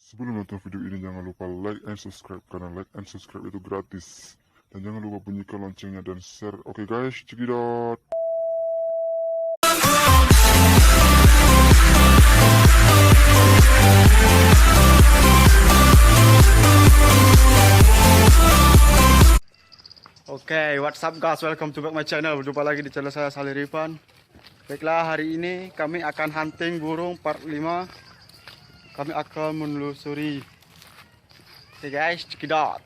Sebelum nonton video ini jangan lupa like and subscribe karena like and subscribe itu gratis. Dan jangan lupa bunyikan loncengnya dan share. Oke guys, cekidot. Oke, what's up guys, welcome to back my channel. Berjumpa lagi di channel saya, Salirifan. Baiklah, hari ini kami akan hunting burung part 5. Kami akan menelusuri. Oke guys, cekidot.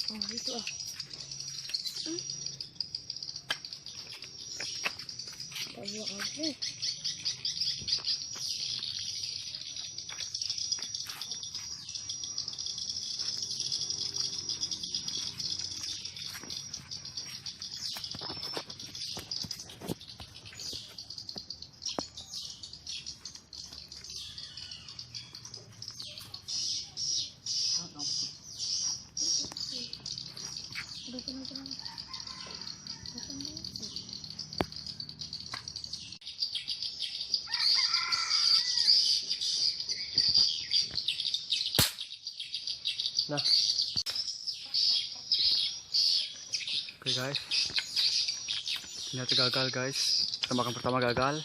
Oh itu ah. Kita buang aja. Nah, oke guys, ternyata gagal guys. Tembakan pertama gagal.